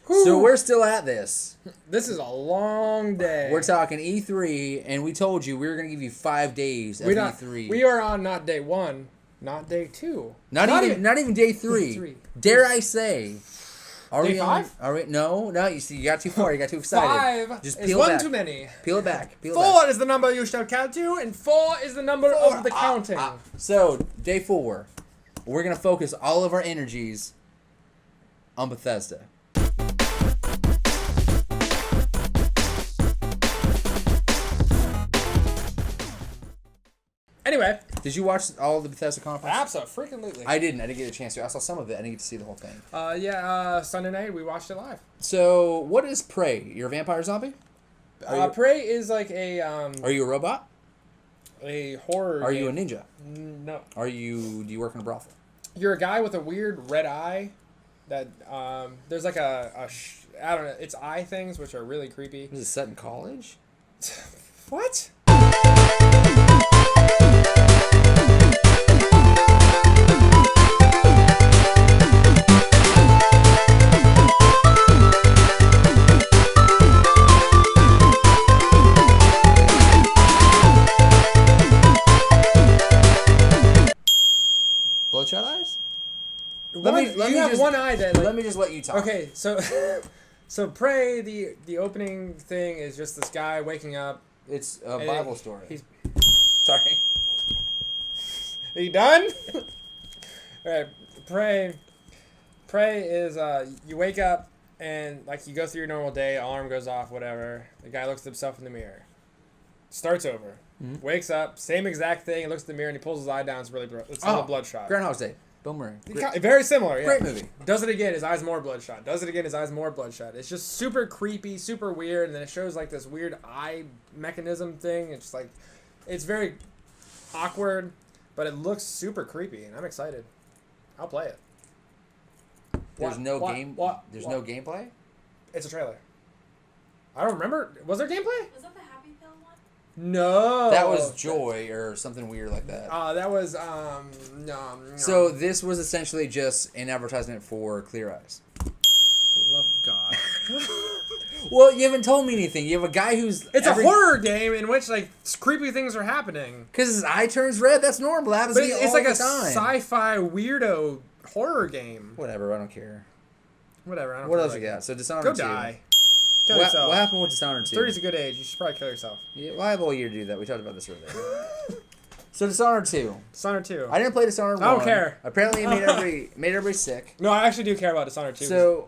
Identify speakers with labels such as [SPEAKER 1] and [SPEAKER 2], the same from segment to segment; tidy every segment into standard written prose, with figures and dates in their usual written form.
[SPEAKER 1] So we're still at this.
[SPEAKER 2] This is a long day.
[SPEAKER 1] We're talking E3, and we told you we were going to give you 5 days of E3.
[SPEAKER 2] We are on not day 1, not day 2.
[SPEAKER 1] Not even day 3. Dare I say? Are
[SPEAKER 2] day
[SPEAKER 1] we
[SPEAKER 2] 5?
[SPEAKER 1] Are we? No. You see, you got too far. You got too excited.
[SPEAKER 2] 5
[SPEAKER 1] Just
[SPEAKER 2] is
[SPEAKER 1] peel
[SPEAKER 2] one
[SPEAKER 1] back.
[SPEAKER 2] too many.
[SPEAKER 1] Peel it back.
[SPEAKER 2] 4 is the number you shall count to, and 4 is the number of the counting.
[SPEAKER 1] So, day 4, we're going to focus all of our energies on Bethesda.
[SPEAKER 2] Anyway.
[SPEAKER 1] Did you watch all of the Bethesda conference?
[SPEAKER 2] Absolutely.
[SPEAKER 1] I didn't get a chance to. I saw some of it. I didn't get to see the whole thing.
[SPEAKER 2] Sunday night we watched it live.
[SPEAKER 1] So, what is Prey? You're a vampire zombie?
[SPEAKER 2] Prey is like a...
[SPEAKER 1] Are you a robot?
[SPEAKER 2] A horror
[SPEAKER 1] Are
[SPEAKER 2] game.
[SPEAKER 1] you a ninja?
[SPEAKER 2] No.
[SPEAKER 1] Do you work in a brothel?
[SPEAKER 2] You're a guy with a weird red eye that, there's like I don't know, it's eye things which are really creepy.
[SPEAKER 1] Is it set in college?
[SPEAKER 2] What?
[SPEAKER 1] Bloodshot eyes?
[SPEAKER 2] Let me have one eye then.
[SPEAKER 1] Let me just let you talk.
[SPEAKER 2] Okay, so so Prey, the opening thing is just this guy waking up.
[SPEAKER 1] It's a Bible story.
[SPEAKER 2] Sorry. Are you done? Alright, Prey is you wake up and like you go through your normal day, alarm goes off, whatever. The guy looks at himself in the mirror. Starts over. Mm-hmm. Wakes up, same exact thing, looks at the mirror and he pulls his eye down, it's a little bloodshot.
[SPEAKER 1] Groundhog's Day. Boomerang.
[SPEAKER 2] Very similar, yeah.
[SPEAKER 1] Great movie.
[SPEAKER 2] Does it again, his eye's more bloodshot. Does it again, his eye's more bloodshot. It's just super creepy, super weird, and then it shows like this weird eye mechanism thing. It's like, it's very awkward, but it looks super creepy, and I'm excited. I'll play it.
[SPEAKER 1] There's no gameplay?
[SPEAKER 2] It's a trailer. I don't remember. Was there gameplay?
[SPEAKER 3] Was that the Happy Pill one?
[SPEAKER 2] No.
[SPEAKER 1] That was Joy or something weird like that.
[SPEAKER 2] That was, no.
[SPEAKER 1] So this was essentially just an advertisement for Clear Eyes.
[SPEAKER 2] For the love of God.
[SPEAKER 1] Well, you haven't told me anything. You have a guy who's...
[SPEAKER 2] It's a horror game in which, like, creepy things are happening.
[SPEAKER 1] Because his eye turns red. That's normal. That happens to me all the time.
[SPEAKER 2] It's like a sci-fi weirdo horror game.
[SPEAKER 1] Whatever. I don't care.
[SPEAKER 2] Whatever. I don't
[SPEAKER 1] What
[SPEAKER 2] care
[SPEAKER 1] else
[SPEAKER 2] like
[SPEAKER 1] you got? So Dishonored 2.
[SPEAKER 2] Go die. Kill yourself.
[SPEAKER 1] What happened with Dishonored 2?
[SPEAKER 2] 30 is a good age. You should probably kill yourself.
[SPEAKER 1] Yeah, well, I have all year to do that. We talked about this earlier. So Dishonored 2.
[SPEAKER 2] Dishonored 2.
[SPEAKER 1] I didn't play Dishonored 1.
[SPEAKER 2] I don't care.
[SPEAKER 1] Apparently it made everybody sick.
[SPEAKER 2] No, I actually do care about Dishonored 2.
[SPEAKER 1] So...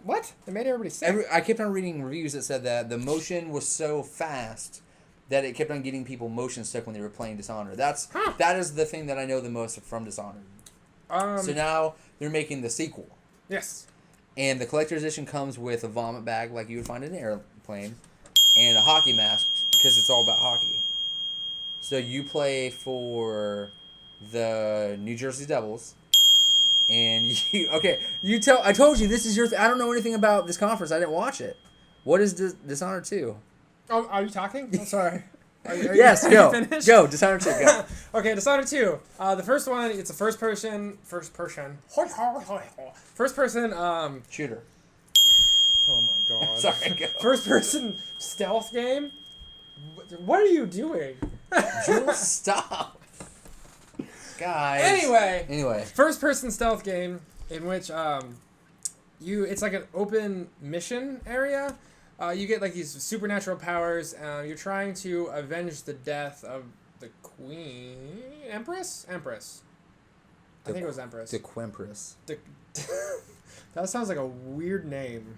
[SPEAKER 2] What? It made everybody sick?
[SPEAKER 1] I kept on reading reviews that said that the motion was so fast that it kept on getting people motion sick when they were playing Dishonored. That is the thing that I know the most from Dishonored. So now they're making the sequel.
[SPEAKER 2] Yes.
[SPEAKER 1] And the collector's edition comes with a vomit bag like you would find in an airplane and a hockey mask because it's all about hockey. So you play for the New Jersey Devils. And I told you this is your I don't know anything about this conference. I didn't watch it. What is Dishonored 2?
[SPEAKER 2] Oh, are you talking? I'm sorry.
[SPEAKER 1] Yes, go. Go, Dishonored 2, go.
[SPEAKER 2] Okay, Dishonored 2. The first one, it's a first person
[SPEAKER 1] shooter.
[SPEAKER 2] Oh my god.
[SPEAKER 1] Sorry, go.
[SPEAKER 2] First person stealth game? What are you doing?
[SPEAKER 1] Jules, stop. Guys.
[SPEAKER 2] Anyway. First person stealth game in which it's like an open mission area. You get like these supernatural powers. You're trying to avenge the death of the Queen Empress? I think it was Empress.
[SPEAKER 1] The Quempress.
[SPEAKER 2] That sounds like a weird name.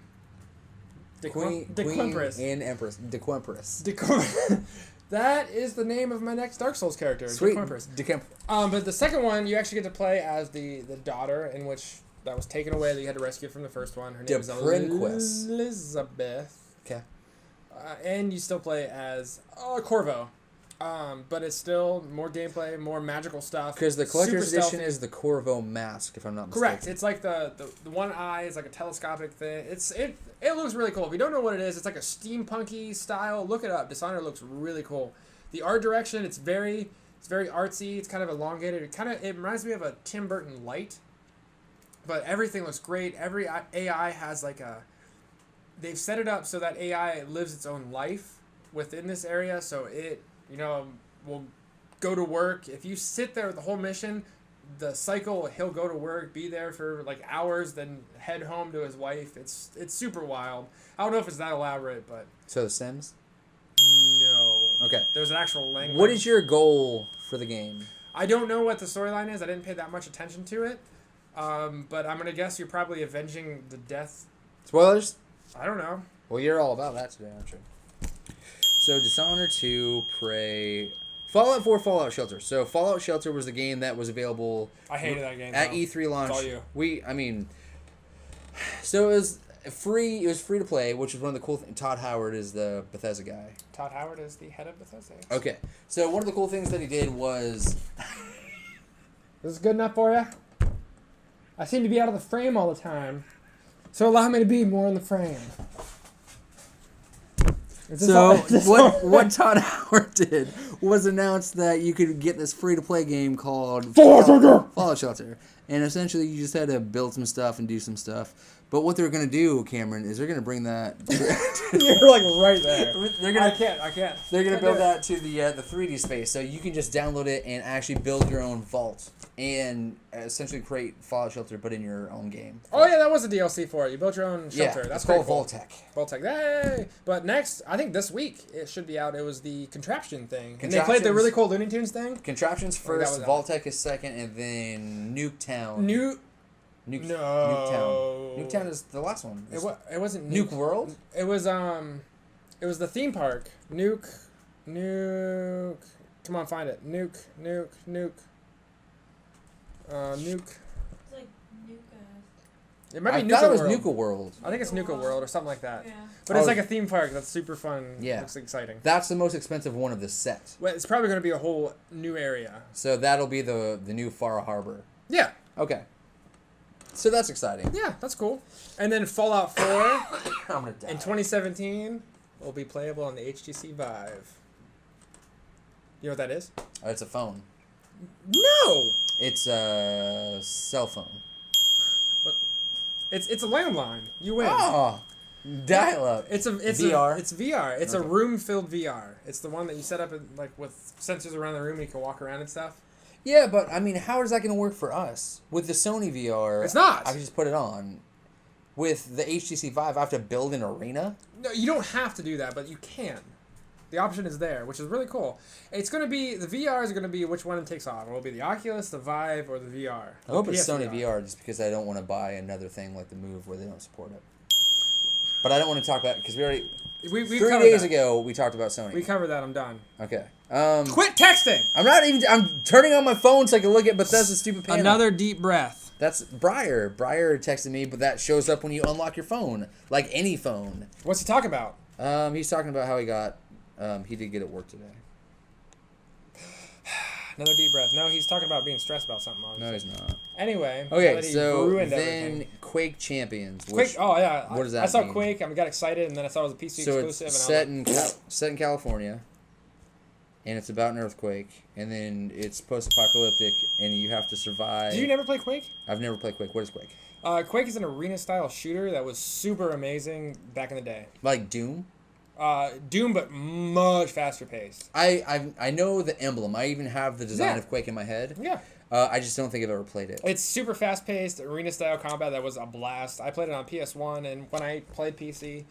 [SPEAKER 1] Queen and Empress. The Quempress.
[SPEAKER 2] That is the name of my next Dark Souls character.
[SPEAKER 1] Sweet.
[SPEAKER 2] But the second one, you actually get to play as the daughter, in which that was taken away that you had to rescue from the first one. Her name is Elizabeth.
[SPEAKER 1] Okay.
[SPEAKER 2] And you still play as Corvo. But it's still more gameplay, more magical stuff.
[SPEAKER 1] Because the collector's edition is the Corvo mask, if I'm not mistaken.
[SPEAKER 2] Correct. It's like the one eye is like a telescopic thing. It looks really cool. If you don't know what it is, it's like a steampunky style. Look it up. Dishonored looks really cool. The art direction, it's very artsy. It's kind of elongated. It reminds me of a Tim Burton Light. but everything looks great. Every AI has like a. They've set it up so that AI lives its own life within this area, so it will go to work. If you sit there with the whole mission, the cycle, he'll go to work, be there for like hours, then head home to his wife. It's super wild. I don't know if it's that elaborate, but
[SPEAKER 1] So The Sims?
[SPEAKER 2] no.
[SPEAKER 1] Okay.
[SPEAKER 2] There's an actual language.
[SPEAKER 1] What is your goal for the game?
[SPEAKER 2] I don't know what the storyline is. I didn't pay that much attention to it. But I'm gonna guess you're probably avenging the death.
[SPEAKER 1] Spoilers?
[SPEAKER 2] I don't know.
[SPEAKER 1] Well, you're all about that today, aren't you? So, Dishonored 2, Prey... Fallout 4, Fallout Shelter. So, Fallout Shelter was the game that was available...
[SPEAKER 2] I hated that game,
[SPEAKER 1] at
[SPEAKER 2] though.
[SPEAKER 1] E3 launch.
[SPEAKER 2] It's all you.
[SPEAKER 1] So it was free. It was free to play, which is one of the cool things. Todd Howard is the Bethesda guy.
[SPEAKER 2] Todd Howard is the head of Bethesda.
[SPEAKER 1] Okay. So one of the cool things that he did was...
[SPEAKER 2] This is good enough for you? I seem to be out of the frame all the time. So allow me to be more in the frame.
[SPEAKER 1] So what Todd Howard did was announce that you could get this free-to-play game called Fallout Shelter. And essentially you just had to build some stuff and do some stuff. But what they're going to do, Cameron, is they're going to bring that...
[SPEAKER 2] You're like right there. I can't.
[SPEAKER 1] They're going to build that to the 3D space. So you can just download it and actually build your own vault. And essentially create Fallout Shelter, but in your own game.
[SPEAKER 2] Oh, yeah, that was a DLC for it. You built your own shelter.
[SPEAKER 1] Yeah,
[SPEAKER 2] That's
[SPEAKER 1] it's called
[SPEAKER 2] cool.
[SPEAKER 1] Vault-Tec.
[SPEAKER 2] Vault-Tec, yay! But next, I think this week, it should be out. It was the Contraption thing. And they played the really cool Looney Tunes thing.
[SPEAKER 1] Contraptions first, Vault-Tec is second, and then Nuketown. Nuketown. Nuketown is the last one.
[SPEAKER 2] It wasn't
[SPEAKER 1] Nuke World?
[SPEAKER 2] It was the theme park. Nuke. Come on, find it. Nuke.
[SPEAKER 3] It's like Nuka.
[SPEAKER 2] It might be
[SPEAKER 1] I thought it was
[SPEAKER 2] Nuka
[SPEAKER 1] Nuka World.
[SPEAKER 2] I think it's Nuka World or something like that.
[SPEAKER 3] Yeah.
[SPEAKER 2] But it's like a theme park that's super fun.
[SPEAKER 1] Yeah.
[SPEAKER 2] Looks exciting.
[SPEAKER 1] That's the most expensive one of the set.
[SPEAKER 2] Well, it's probably going to be a whole new area.
[SPEAKER 1] So that'll be the new Far Harbor.
[SPEAKER 2] Yeah.
[SPEAKER 1] Okay. So that's exciting.
[SPEAKER 2] Yeah, that's cool. And then Fallout 4
[SPEAKER 1] I'm gonna die.
[SPEAKER 2] in 2017 will be playable on the HTC Vive. You know what that is?
[SPEAKER 1] Oh, it's a phone.
[SPEAKER 2] No!
[SPEAKER 1] It's a cell phone.
[SPEAKER 2] It's a landline. You win.
[SPEAKER 1] Oh, dial up.
[SPEAKER 2] It's
[SPEAKER 1] VR.
[SPEAKER 2] It's VR. It's
[SPEAKER 1] Okay.
[SPEAKER 2] a room-filled VR. It's the one that you set up with sensors around the room and you can walk around and stuff.
[SPEAKER 1] Yeah, but I mean, how is that going to work for us with the Sony VR?
[SPEAKER 2] It's not.
[SPEAKER 1] I can just put it on. With the HTC Vive, I have to build an arena.
[SPEAKER 2] No, you don't have to do that, but you can. The option is there, which is really cool. It's going to be, the VR is going to be which one it takes off. It will be the Oculus, the Vive, or the VR.
[SPEAKER 1] I hope it's Sony VR just because I don't want to buy another thing like the Move where they don't support it. But I don't want to talk about it because we already...
[SPEAKER 2] We
[SPEAKER 1] 3
[SPEAKER 2] covered
[SPEAKER 1] days
[SPEAKER 2] that.
[SPEAKER 1] ago, we talked about Sony.
[SPEAKER 2] We covered that. I'm done.
[SPEAKER 1] Okay.
[SPEAKER 2] Quit texting!
[SPEAKER 1] I'm turning on my phone so I can look at Bethesda's stupid panel.
[SPEAKER 2] Another deep breath.
[SPEAKER 1] That's Briar. Briar texted me, but that shows up when you unlock your phone. Like any phone.
[SPEAKER 2] What's he talking about?
[SPEAKER 1] He's talking about how he got... he did get at work today.
[SPEAKER 2] Another deep breath. No, he's talking about being stressed about something. Obviously.
[SPEAKER 1] No, he's not.
[SPEAKER 2] Anyway.
[SPEAKER 1] Okay, so
[SPEAKER 2] ruined
[SPEAKER 1] then
[SPEAKER 2] everything.
[SPEAKER 1] Quake Champions.
[SPEAKER 2] Quake. Oh yeah.
[SPEAKER 1] What does that
[SPEAKER 2] I saw
[SPEAKER 1] mean?
[SPEAKER 2] Quake. I got excited, and then I saw it was a PC
[SPEAKER 1] So
[SPEAKER 2] exclusive.
[SPEAKER 1] it's
[SPEAKER 2] and
[SPEAKER 1] set in California, and it's about an earthquake, and then it's post-apocalyptic, and you have to survive.
[SPEAKER 2] Did you never play Quake?
[SPEAKER 1] I've never played Quake. What is Quake?
[SPEAKER 2] Quake is an arena-style shooter that was super amazing back in the day.
[SPEAKER 1] Like Doom?
[SPEAKER 2] Doom, but much faster paced.
[SPEAKER 1] I know the emblem. I even have the design
[SPEAKER 2] Yeah.
[SPEAKER 1] of Quake in my head.
[SPEAKER 2] Yeah.
[SPEAKER 1] I just don't think I've ever played it.
[SPEAKER 2] It's super fast paced, arena style combat that was a blast. I played it on PS1, and when I played PC,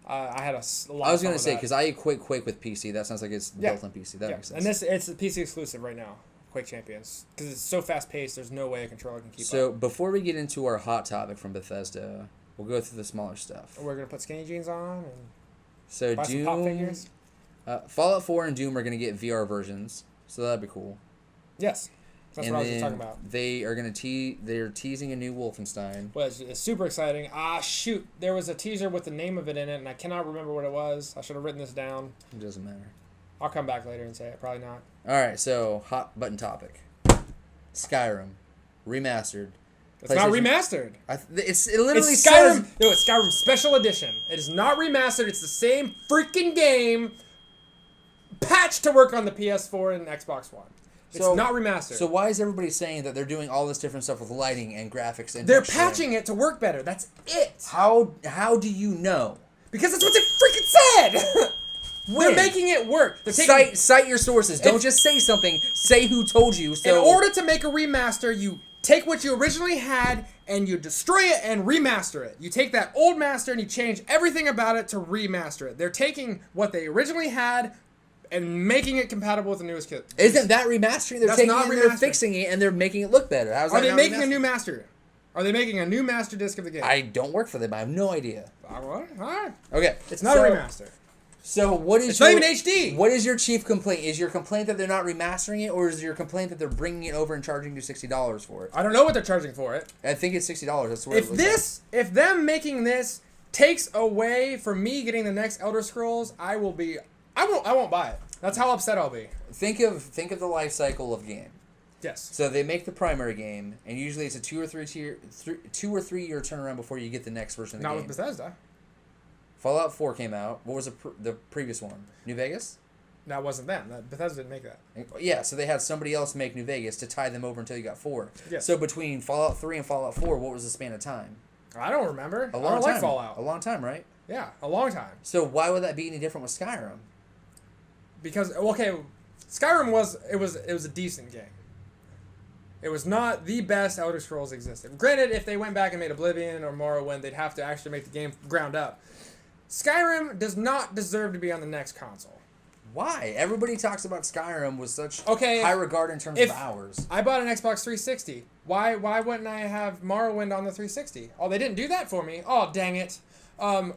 [SPEAKER 2] I had a lot
[SPEAKER 1] I was
[SPEAKER 2] of fun
[SPEAKER 1] gonna
[SPEAKER 2] with
[SPEAKER 1] say
[SPEAKER 2] that.
[SPEAKER 1] because I equate Quake with PC. That sounds like it's
[SPEAKER 2] Yeah.
[SPEAKER 1] built on PC. That makes sense.
[SPEAKER 2] And it's a PC exclusive right now, Quake Champions, because it's so fast paced. There's no way a controller can keep up.
[SPEAKER 1] So before we get into our hot topic from Bethesda, we'll go through the smaller stuff.
[SPEAKER 2] We're gonna put skinny jeans on and
[SPEAKER 1] So
[SPEAKER 2] buy some pop
[SPEAKER 1] Doom,
[SPEAKER 2] figures.
[SPEAKER 1] Fallout 4 and Doom are gonna get VR versions, so that'd be cool.
[SPEAKER 2] Yes, that's
[SPEAKER 1] and
[SPEAKER 2] what I was
[SPEAKER 1] then
[SPEAKER 2] talking about.
[SPEAKER 1] They are gonna they're teasing a new Wolfenstein.
[SPEAKER 2] Well, it's super exciting. Shoot, there was a teaser with the name of it in it, and I cannot remember what it was. I should have written this down.
[SPEAKER 1] It doesn't matter.
[SPEAKER 2] I'll come back later and say it. Probably not.
[SPEAKER 1] All right, so hot button topic: Skyrim, remastered.
[SPEAKER 2] It's not
[SPEAKER 1] PlayStation-
[SPEAKER 2] remastered.
[SPEAKER 1] It literally
[SPEAKER 2] It's Skyrim.
[SPEAKER 1] says.
[SPEAKER 2] No, it's Skyrim Special Edition. It is not remastered. It's the same freaking game, patched to work on the PS4 and Xbox One. It's not remastered.
[SPEAKER 1] So why is everybody saying that they're doing all this different stuff with lighting and graphics and
[SPEAKER 2] they're
[SPEAKER 1] texturing?
[SPEAKER 2] patching it to work better. That's it.
[SPEAKER 1] How do you know?
[SPEAKER 2] Because that's what they freaking said. They're making it work. They're taking,
[SPEAKER 1] cite your sources. Don't just say something. Say who told you. So
[SPEAKER 2] in order to make a remaster, you take what you originally had and you destroy it and remaster it. You take that old master and you change everything about it to remaster it. They're taking what they originally had and making it compatible with the newest kit.
[SPEAKER 1] Isn't that remastering? They're
[SPEAKER 2] That's
[SPEAKER 1] taking
[SPEAKER 2] not
[SPEAKER 1] it and they're
[SPEAKER 2] remastering.
[SPEAKER 1] fixing it and they're making it look better. How's
[SPEAKER 2] Are
[SPEAKER 1] that
[SPEAKER 2] they
[SPEAKER 1] not
[SPEAKER 2] making a
[SPEAKER 1] remastering?
[SPEAKER 2] new master? Are they making a new master disc of the game?
[SPEAKER 1] I don't work for them. I have no idea.
[SPEAKER 2] All right.
[SPEAKER 1] Okay.
[SPEAKER 2] It's not a remaster.
[SPEAKER 1] So what is
[SPEAKER 2] It's
[SPEAKER 1] your,
[SPEAKER 2] not even HD.
[SPEAKER 1] What is your chief complaint? Is your complaint that they're not remastering it, or is your complaint that they're bringing it over and charging you $60 for it?
[SPEAKER 2] I don't know what they're charging for it.
[SPEAKER 1] I think it's $60. That's what it looks
[SPEAKER 2] If them making this takes away from me getting the next Elder Scrolls, I won't buy it. That's how upset I'll be.
[SPEAKER 1] like. Think of the life cycle of game.
[SPEAKER 2] Yes.
[SPEAKER 1] So they make the primary game, and usually it's a 2 or 3 year turnaround before you get the next version of the
[SPEAKER 2] Not
[SPEAKER 1] game.
[SPEAKER 2] with Bethesda.
[SPEAKER 1] Fallout 4 came out. What was the previous one? New Vegas?
[SPEAKER 2] That wasn't them. Bethesda didn't make that.
[SPEAKER 1] Yeah, so they had somebody else make New Vegas to tie them over until you got 4.
[SPEAKER 2] Yes.
[SPEAKER 1] So between Fallout 3 and Fallout 4, what was the span of time?
[SPEAKER 2] I don't remember.
[SPEAKER 1] A long
[SPEAKER 2] I don't
[SPEAKER 1] time.
[SPEAKER 2] like Fallout.
[SPEAKER 1] A long time, right?
[SPEAKER 2] Yeah, a long time.
[SPEAKER 1] So why would that be any different with Skyrim?
[SPEAKER 2] Because Skyrim was a decent game. It was not the best Elder Scrolls existed. Granted, if they went back and made Oblivion or Morrowind, they'd have to actually make the game ground up. Skyrim does not deserve to be on the next console.
[SPEAKER 1] Why? Everybody talks about Skyrim with such
[SPEAKER 2] Okay,
[SPEAKER 1] high regard in terms of hours.
[SPEAKER 2] I bought an Xbox 360. Why wouldn't I have Morrowind on the 360? Oh, they didn't do that for me. Oh, dang it. I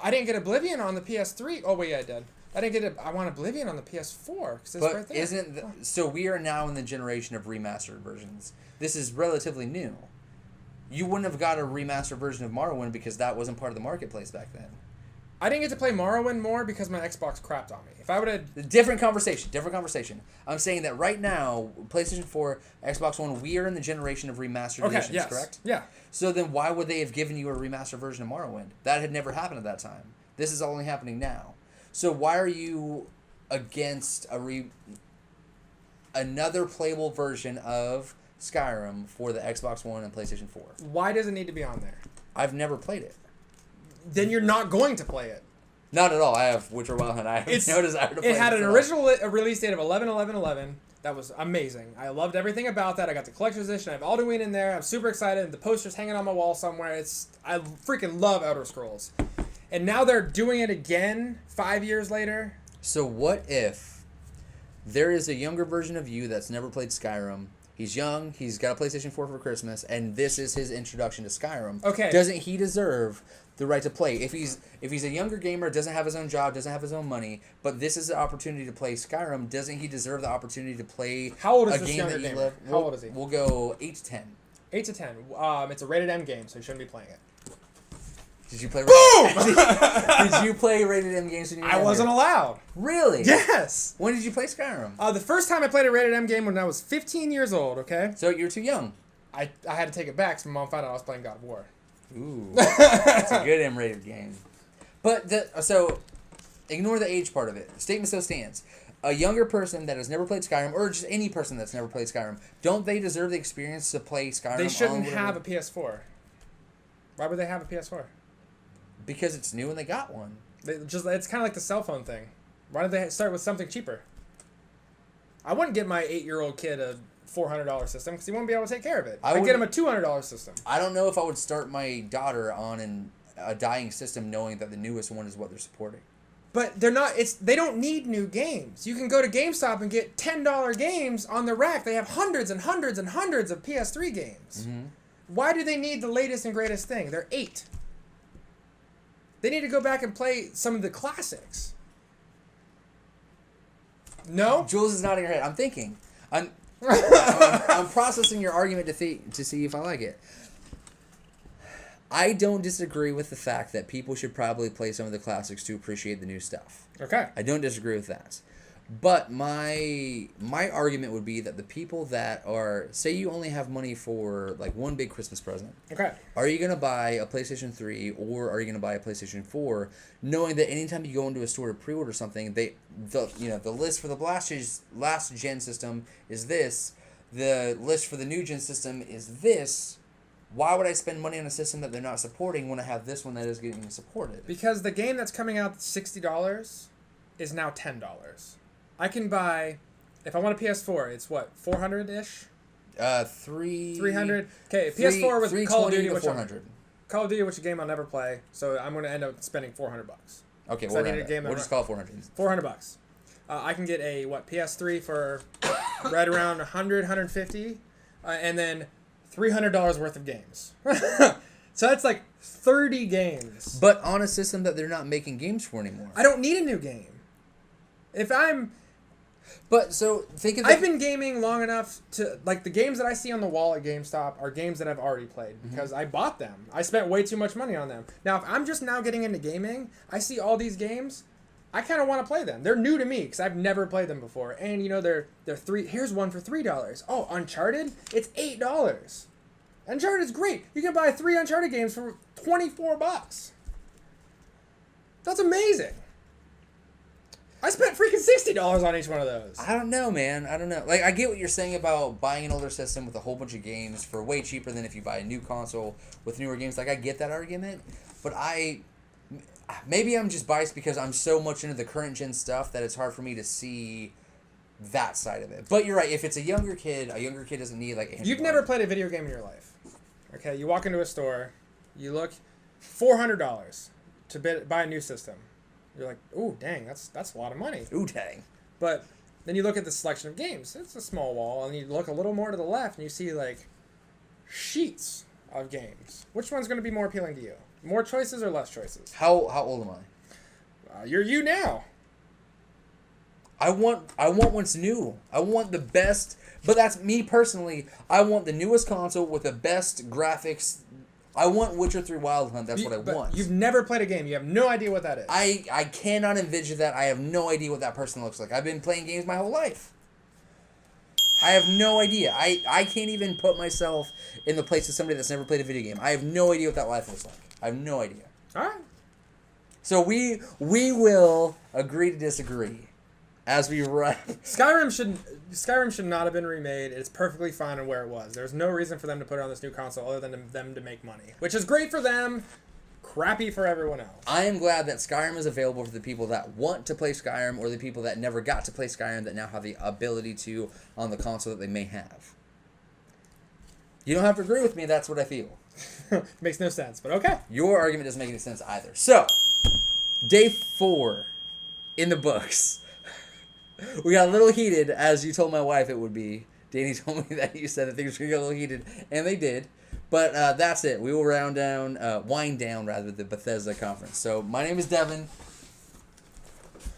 [SPEAKER 2] didn't get Oblivion on the PS3. Oh, wait, yeah, I did. I want Oblivion on the PS4 because it's
[SPEAKER 1] But
[SPEAKER 2] right there.
[SPEAKER 1] so we are now in the generation of remastered versions. This is relatively new. You wouldn't have got a remastered version of Morrowind because that wasn't part of the marketplace back then.
[SPEAKER 2] I didn't get to play Morrowind more because my Xbox crapped on me. If I would have...
[SPEAKER 1] Different conversation. I'm saying that right now, PlayStation 4, Xbox One, we are in the generation of remastered editions,
[SPEAKER 2] yes.
[SPEAKER 1] correct?
[SPEAKER 2] Yeah.
[SPEAKER 1] So then why would they have given you a remastered version of Morrowind? That had never happened at that time. This is only happening now. So why are you against another playable version of Skyrim for the Xbox One and PlayStation 4?
[SPEAKER 2] Why does it need to be on there?
[SPEAKER 1] I've never played it.
[SPEAKER 2] Then you're not going to play it.
[SPEAKER 1] Not at all. I have Witcher Wild Hunt. I have no desire to play it.
[SPEAKER 2] It had an
[SPEAKER 1] at all.
[SPEAKER 2] original release date of 11/11/11. That was amazing. I loved everything about that. I got the collector's edition. I have Alduin in there. I'm super excited. The poster's hanging on my wall somewhere. I freaking love Elder Scrolls. And now they're doing it again 5 years later.
[SPEAKER 1] So what if there is a younger version of you that's never played Skyrim? He's young. He's got a PlayStation 4 for Christmas, and this is his introduction to Skyrim.
[SPEAKER 2] Okay.
[SPEAKER 1] Doesn't he deserve the right to play? If he's a younger gamer, doesn't have his own job, doesn't have his own money, but this is the opportunity to play Skyrim, doesn't he deserve the opportunity to play
[SPEAKER 2] How old is
[SPEAKER 1] a
[SPEAKER 2] this
[SPEAKER 1] game
[SPEAKER 2] younger
[SPEAKER 1] that you
[SPEAKER 2] gamer?
[SPEAKER 1] love?
[SPEAKER 2] How old is he?
[SPEAKER 1] We'll go 8 to 10.
[SPEAKER 2] 8 to 10. It's a rated M game, so you shouldn't be playing it.
[SPEAKER 1] Did you play?
[SPEAKER 2] Boom!
[SPEAKER 1] Did you play rated M games when you were
[SPEAKER 2] I wasn't
[SPEAKER 1] younger?
[SPEAKER 2] allowed.
[SPEAKER 1] Really?
[SPEAKER 2] Yes.
[SPEAKER 1] When did you play Skyrim?
[SPEAKER 2] The first time I played a rated M game when I was 15 years old, okay?
[SPEAKER 1] So you're too young.
[SPEAKER 2] I had to take it back so my mom found out I was playing God of War.
[SPEAKER 1] Ooh, that's a good M-rated game. But so ignore the age part of it. Statement still stands. A younger person that has never played Skyrim, or just any person that's never played Skyrim, don't they deserve the experience to play Skyrim?
[SPEAKER 2] They shouldn't
[SPEAKER 1] on whatever-
[SPEAKER 2] have a PS4. Why would they have a PS4?
[SPEAKER 1] Because it's new and they got one.
[SPEAKER 2] It's kind of like the cell phone thing. Why don't they start with something cheaper? I wouldn't get my 8-year-old kid a $400 system because he won't be able to take care of it. I'd get him a $200 system.
[SPEAKER 1] I don't know if I would start my daughter on a dying system knowing that the newest one is what they're supporting.
[SPEAKER 2] But they're not. They don't need new games. You can go to GameStop and get $10 games on the rack. They have hundreds and hundreds and hundreds of PS3 games.
[SPEAKER 1] Mm-hmm.
[SPEAKER 2] Why do they need the latest and greatest thing? They're 8. They need to go back and play some of the classics. No?
[SPEAKER 1] Jules is nodding her head. I'm thinking. I'm processing your argument to see if I like it. I don't disagree with the fact that people should probably play some of the classics to appreciate the new stuff.
[SPEAKER 2] Okay.
[SPEAKER 1] I don't disagree with that. But my argument would be that the people that are, say you only have money for like one big Christmas present.
[SPEAKER 2] Okay.
[SPEAKER 1] Are you going to buy a PlayStation 3 or are you going to buy a PlayStation 4 knowing that anytime you go into a store to pre-order something, the list for the last gen system is this, the list for the new gen system is this. Why would I spend money on a system that they're not supporting when I have this one that is getting supported?
[SPEAKER 2] Because the game that's coming out $60 is now $10. I can buy, if I want a PS4, it's what, 400-ish? 300. Okay, PS4 with Call of Duty, which Call of Duty, which is a game I'll never play, so I'm going to end up spending $400.
[SPEAKER 1] Okay, we'll just call it 400.
[SPEAKER 2] $400. I can get a PS3 for right around 100, 150, and then $300 worth of games. So that's like 30 games.
[SPEAKER 1] But on a system that they're not making games for anymore.
[SPEAKER 2] I don't need a new game.
[SPEAKER 1] But so think of
[SPEAKER 2] I've been gaming long enough to, like, the games that I see on the wall at GameStop are games that I've already played because I bought them. I spent way too much money on them. Now, if I'm just now getting into gaming, I see all these games, I kind of want to play them. They're new to me because I've never played them before. And, you know, they're here's one for $3. Oh, Uncharted? It's $8. Uncharted's great. You can buy 3 Uncharted games for $24. That's amazing. I spent freaking $60 on each one of those.
[SPEAKER 1] I don't know, man. I don't know. Like, I get what you're saying about buying an older system with a whole bunch of games for way cheaper than if you buy a new console with newer games. Like, I get that argument, but maybe I'm just biased because I'm so much into the current gen stuff that it's hard for me to see that side of it. But you're right. If it's a younger kid doesn't need like.
[SPEAKER 2] You've never played a video game in your life, okay? You walk into a store, you look, $400 to buy a new system. You're like, ooh, dang, that's a lot of money.
[SPEAKER 1] Ooh, dang.
[SPEAKER 2] But then you look at the selection of games. It's a small wall, and you look a little more to the left, and you see like sheets of games. Which one's going to be more appealing to you? More choices or less choices?
[SPEAKER 1] How old am I?
[SPEAKER 2] You're you now.
[SPEAKER 1] I want what's new. I want the best, but that's me personally. I want the newest console with the best graphics. I want Witcher 3 Wild Hunt. That's what I want.
[SPEAKER 2] You've never played a game. You have no idea what that is.
[SPEAKER 1] I cannot envision that. I have no idea what that person looks like. I've been playing games my whole life. I have no idea. I can't even put myself in the place of somebody that's never played a video game. I have no idea what that life looks like. I have no idea.
[SPEAKER 2] All right.
[SPEAKER 1] So we will agree to disagree as we wrap.
[SPEAKER 2] Skyrim should not have been remade. It's perfectly fine on where it was. There's no reason for them to put it on this new console other than them to make money, which is great for them, crappy for everyone else.
[SPEAKER 1] I am glad that Skyrim is available for the people that want to play Skyrim or the people that never got to play Skyrim that now have the ability to on the console that they may have. You don't have to agree with me. That's what I feel.
[SPEAKER 2] Makes no sense, but okay.
[SPEAKER 1] Your argument doesn't make any sense either. So, day 4 in the books. We got a little heated, as you told my wife it would be. Danny told me that you said that things were going to get a little heated, and they did. But that's it. We will wind down the Bethesda conference. So my name is Devin.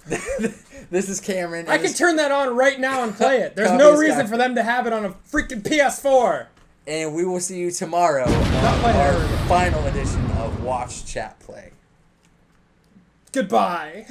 [SPEAKER 1] This is Cameron.
[SPEAKER 2] I can turn that on right now and play it. There's no reason for them to have it on a freaking PS4.
[SPEAKER 1] And we will see you tomorrow on our final edition of Watch, Chat, Play.
[SPEAKER 2] Goodbye.